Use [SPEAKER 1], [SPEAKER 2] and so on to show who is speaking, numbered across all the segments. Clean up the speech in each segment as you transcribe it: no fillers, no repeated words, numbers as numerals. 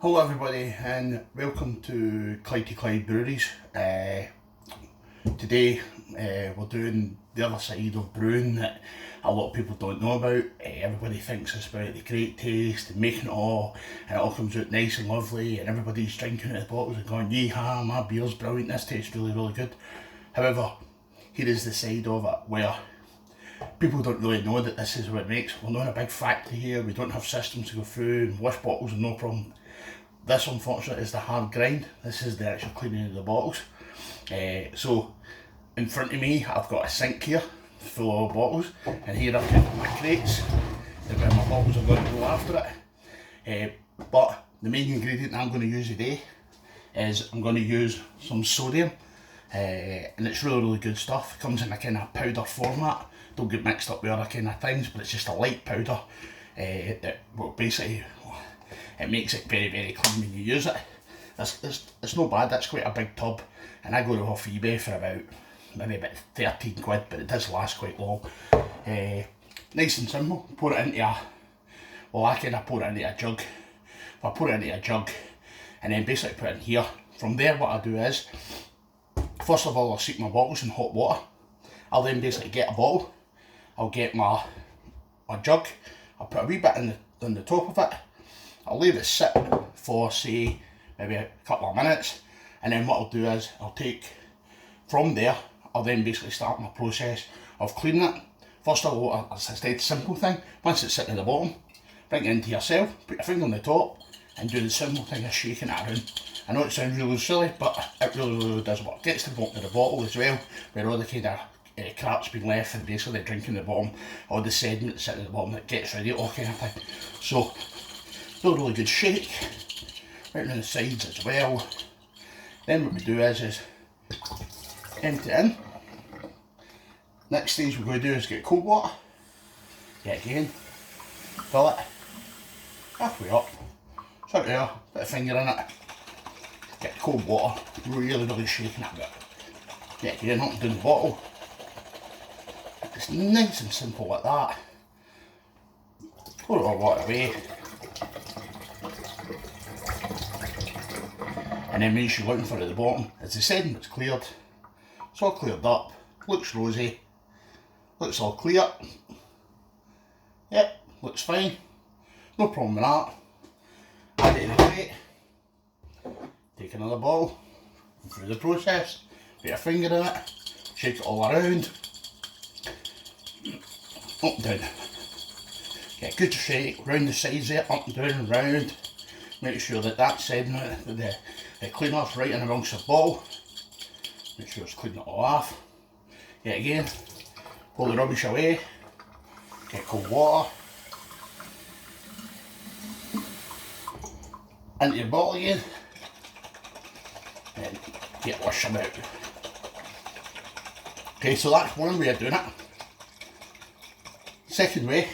[SPEAKER 1] Hello everybody and welcome to Clyde2Clyde breweries. Today we're doing the other side of brewing that a lot of people don't know about. Everybody thinks it's about the great taste and making it all, and it all comes out nice and lovely and everybody's drinking out of the bottles and going, yeehaw, my beer's brilliant, this tastes really good. However, here is the side of it where people don't really know that this is what it makes. We're not in a big factory here, we don't have systems to go through and wash bottles and no problem. This unfortunately is the hard grind. This is the actual cleaning of the bottles. So in front of me I've got a sink here full of bottles, and here I've got my crates where my bottles are going to go after it. But the main ingredient I'm going to use today is I'm going to use some sodium, and it's really good stuff. It comes in a kind of powder format. Don't get mixed up with other kind of things, but it's just a light powder that basically it makes it very clean when you use it. It's not bad. That's quite a big tub, and I got it off eBay for maybe about 13 quid, but it does last quite long. Nice and simple. Pour it into I kind of pour it into a jug. I pour it into a jug and then basically put it in here. From there what I do is, first of all I'll steep my bottles in hot water. I'll then basically get a bottle, I'll get my jug, I'll put a wee bit on the top of it, I'll leave it sit for say maybe a couple of minutes, and then what I'll do is I'll take from there, I'll then basically start my process of cleaning it. First of all, it's a dead simple thing. Once it's sitting at the bottom, bring it into yourself, put your finger on the top and do the simple thing of shaking it around. I know it sounds really silly, but it really does work. It gets to the bottom of the bottle as well, where all the kind of crap's been left and basically the drink in the bottom, all the sediment sitting at the bottom, that gets rid of it, all kind of thing. So really good shake right around the sides as well. Then what we do is empty it in. Next stage we're going to do is get cold water. Yet again, fill it halfway up, sort of there, put a finger in it, get cold water, really shaking it a bit. Yet again, up and down the bottle. It's nice and simple like that. Pour it all water away. And then make sure you're looking for it at the bottom. As the sediment's cleared, it's all cleared up, looks rosy, looks all clear. Yep, looks fine, no problem with that. Add it in the crate, take another bottle, go through the process, put your finger in it, shake it all around, up and down. Get a good shake, round the sides there, up and down and round. Make sure that sediment, the cleaner's right in amongst the bottle. Make sure it's cleaning it all off. Yet again, pull the rubbish away, get cold water, into your bottle again, and get washed them out. Okay, so that's one way of doing it. Second way,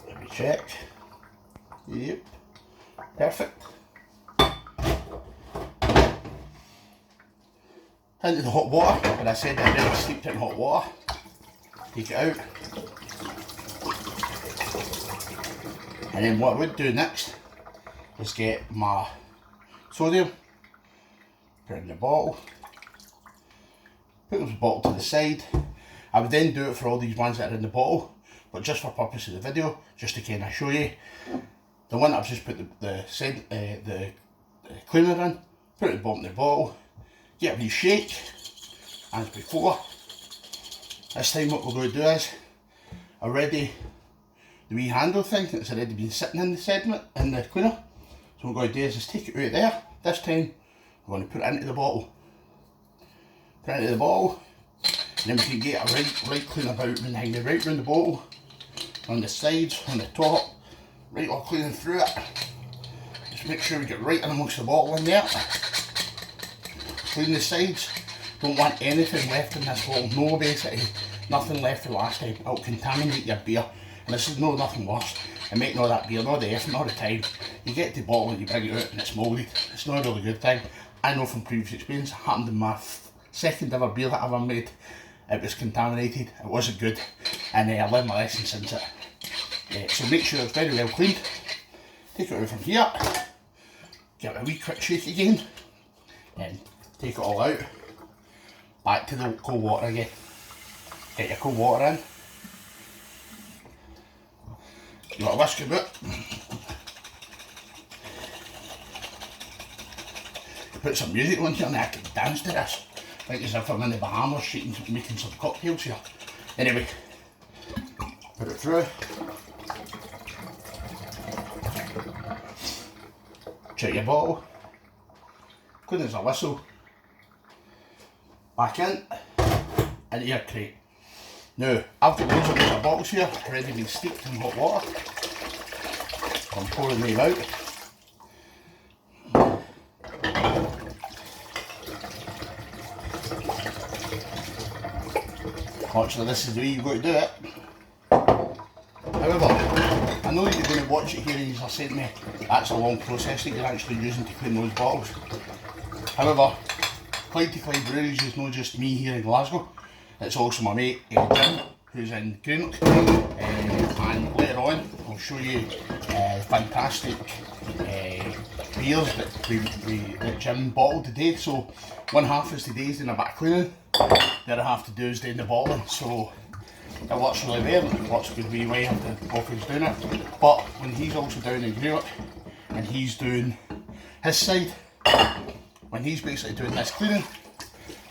[SPEAKER 1] let me check. Yep, perfect. Into the hot water, and I said I already steeped it in hot water. Take it out. And then what I would do next is get my sodium, put it in the bottle, put the bottle to the side. I would then do it for all these ones that are in the bottle, but just for purpose of the video, just to kind of show you. The one I've just put the cleaner in, put it at the bottom of the bottle, get a wee shake, as before. This time what we're going to do is, already the wee handle thing that's already been sitting in the sediment, in the cleaner. So what we're going to do is just take it out of there. This time we're going to put it into the bottle. Put it into the bottle, and then we can get a right clean about and hang it right round the bottle, on the sides, on the top, right all cleaning through it. Just make sure we get right in amongst the bottle in there. Clean the sides. Don't want anything left in this bottle. No, basically nothing left the last time. It'll contaminate your beer, and this is nothing worse. And making all that beer, not the effort, not the time. You get the bottle and you bring it out and it's moulded. It's not a really good thing. I know from previous experience, it happened in my second ever beer that I ever made. it was contaminated, it wasn't good, and I learned my lesson since it. So make sure it's very well cleaned. Take it out from here, give it a wee quick shake again, and take it all out. Back to the cold water again. Get your cold water in. You got a whisk about. Put some music on here and I can dance to this. Like as if I'm in the Bahamas making some cocktails here. Anyway, put it through. Check your bottle. Clean as a whistle. Back in. Into your crate. Now, I've got loads of these bottles here, already been steeped in hot water. I'm pouring them out. Actually, this is the way you've got to do it. However, I know that you're going to watch it here and you're saying to me, that's a long process that you're actually using to clean those bottles. However, Clyde2Clyde breweries is not just me here in Glasgow, it's also my mate Jim, who's in Greenock, and later on I'll show you fantastic beers that Jim bottled today. So one half is today's doing a bit of cleaning, the other half to do is doing the bottling, so it works really well, it works a good way of the both he's doing it. But when he's also down in Greenock and he's doing his side, when he's basically doing this cleaning,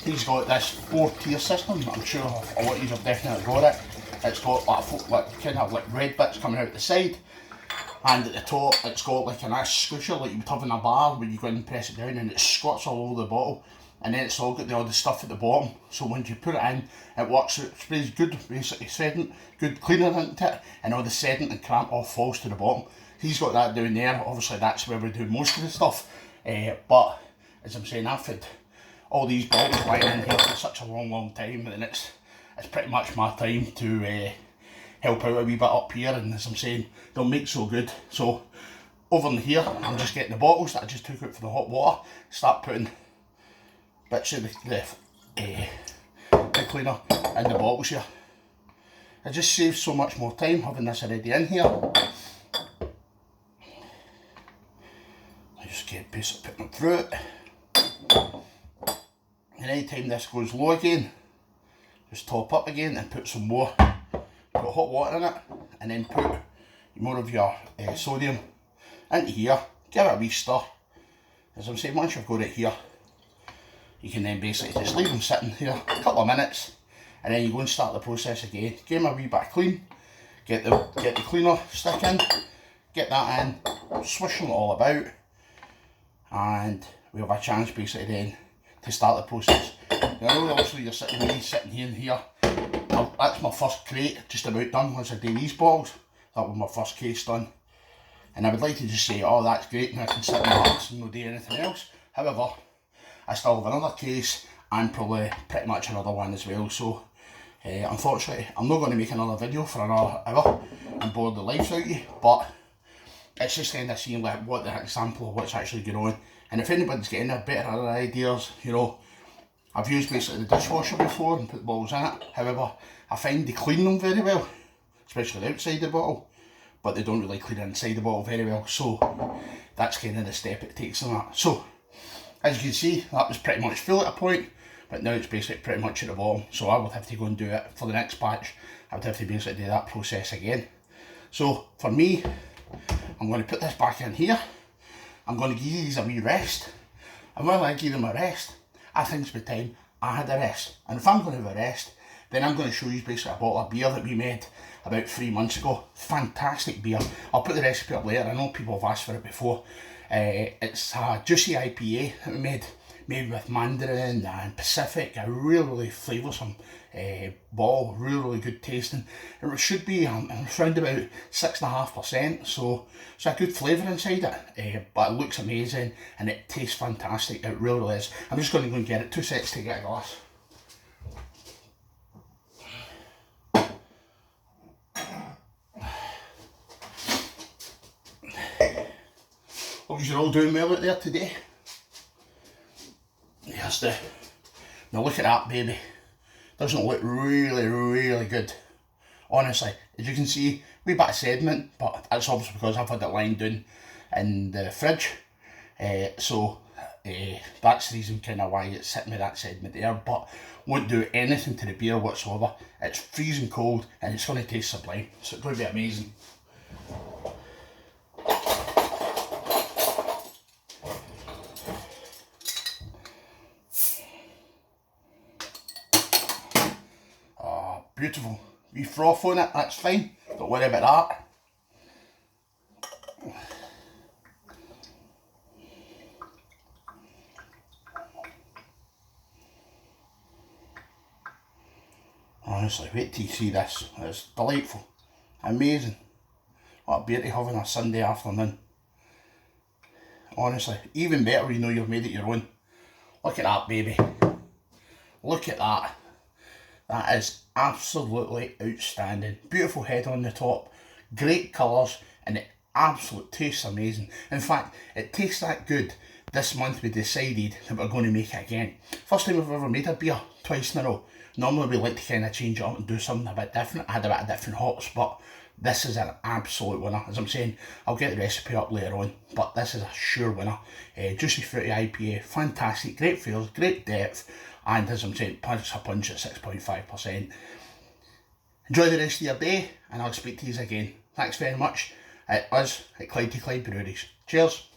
[SPEAKER 1] he's got this 4-tier system. I'm sure a lot of you have definitely got it. It's got like kind of like red bits coming out the side, and at the top it's got like a nice squisher like you would have in a bar where you go and press it down and it squirts all over the bottle, and then it's all got all the stuff at the bottom. So when you put it in, it works, it sprays good basically sediment, good cleaner into it, and all the sediment and cramp off falls to the bottom. He's got that down there, obviously that's where we do most of the stuff, but as I'm saying, I've had all these bottles lying in here for such a long time, and it's pretty much my time to help out a wee bit up here, and as I'm saying, they'll make so good. So over in here, I'm just getting the bottles that I just took out for the hot water, start putting bits of the cleaner in the bottles here. It just saves so much more time having this already in here. I just get basically putting it through it. And anytime this goes low again, just top up again and put some more, put hot water in it, and then put more of your sodium into here, give it a wee stir. As I'm saying, once you've got it here, you can then basically just leave them sitting here a couple of minutes, and then you go and start the process again. Give them a wee bit clean, get the cleaner stick in, get that in, swish them all about, and we have a chance basically then to start the process. Now, I know obviously you're sitting here and here. That's my first crate just about done once I do these bottles. That was my first case done. And I would like to just say, oh that's great, and I can sit in my house and not do anything else. However, I still have another case and probably pretty much another one as well. So unfortunately, I'm not going to make another video for another hour and bore the life out of you, but it's just kind of seeing like what the example of what's actually going on. And if anybody's getting a better other ideas, you know, I've used basically the dishwasher before and put bottles in it. However, I find they clean them very well, especially the outside the bottle, but they don't really clean inside the bottle very well. So that's kind of the step it takes on that. So as you can see, that was pretty much full at a point, but now it's basically pretty much at the bottom. So I would have to go and do it for the next batch. I would have to basically do that process again. So for me, I'm going to put this back in here. I'm going to give these a wee rest. And while I give them a rest, I think it's about time I had a rest. And if I'm going to have a rest, then I'm going to show you basically a bottle of beer that we made about 3 months ago. Fantastic beer. I'll put the recipe up later. I know people have asked for it before. It's a juicy IPA that we made with Mandarin and Pacific. A really flavoursome bottle, really good tasting. It should be around about 6.5%, so it's a good flavour inside it, but it looks amazing and it tastes fantastic. It really is. I'm just going to go and get it. 2 seconds to get a glass. Hope you're all doing well out there today. Yes, now look at that baby. Doesn't look really, really good. Honestly, as you can see, wee bit of sediment, but that's obviously because I've had it lying down in the fridge. That's the reason kind of why it's sitting with that sediment there, but won't do anything to the beer whatsoever. It's freezing cold and it's going to taste sublime, so it's going to be amazing. Beautiful. Wee froth on it, that's fine. Don't worry about that. Honestly, wait till you see this. It's delightful. Amazing. What a beer to have on a Sunday afternoon. Honestly, even better when you know you've made it your own. Look at that, baby. Look at that. That is absolutely outstanding. Beautiful head on the top, great colours, and it absolutely tastes amazing. In fact, it tastes that good. This month we decided that we're going to make it again. First time we've ever made a beer, twice in a row. Normally we like to kind of change it up and do something a bit different. I had a bit of different hops, but this is an absolute winner. As I'm saying, I'll get the recipe up later on, but this is a sure winner. Juicy fruity IPA, fantastic, great flavours, great depth, and as I'm saying, punch at 6.5%. Enjoy the rest of your day, and I'll speak to you again. Thanks very much. Us at Clyde2Clyde Breweries. Cheers.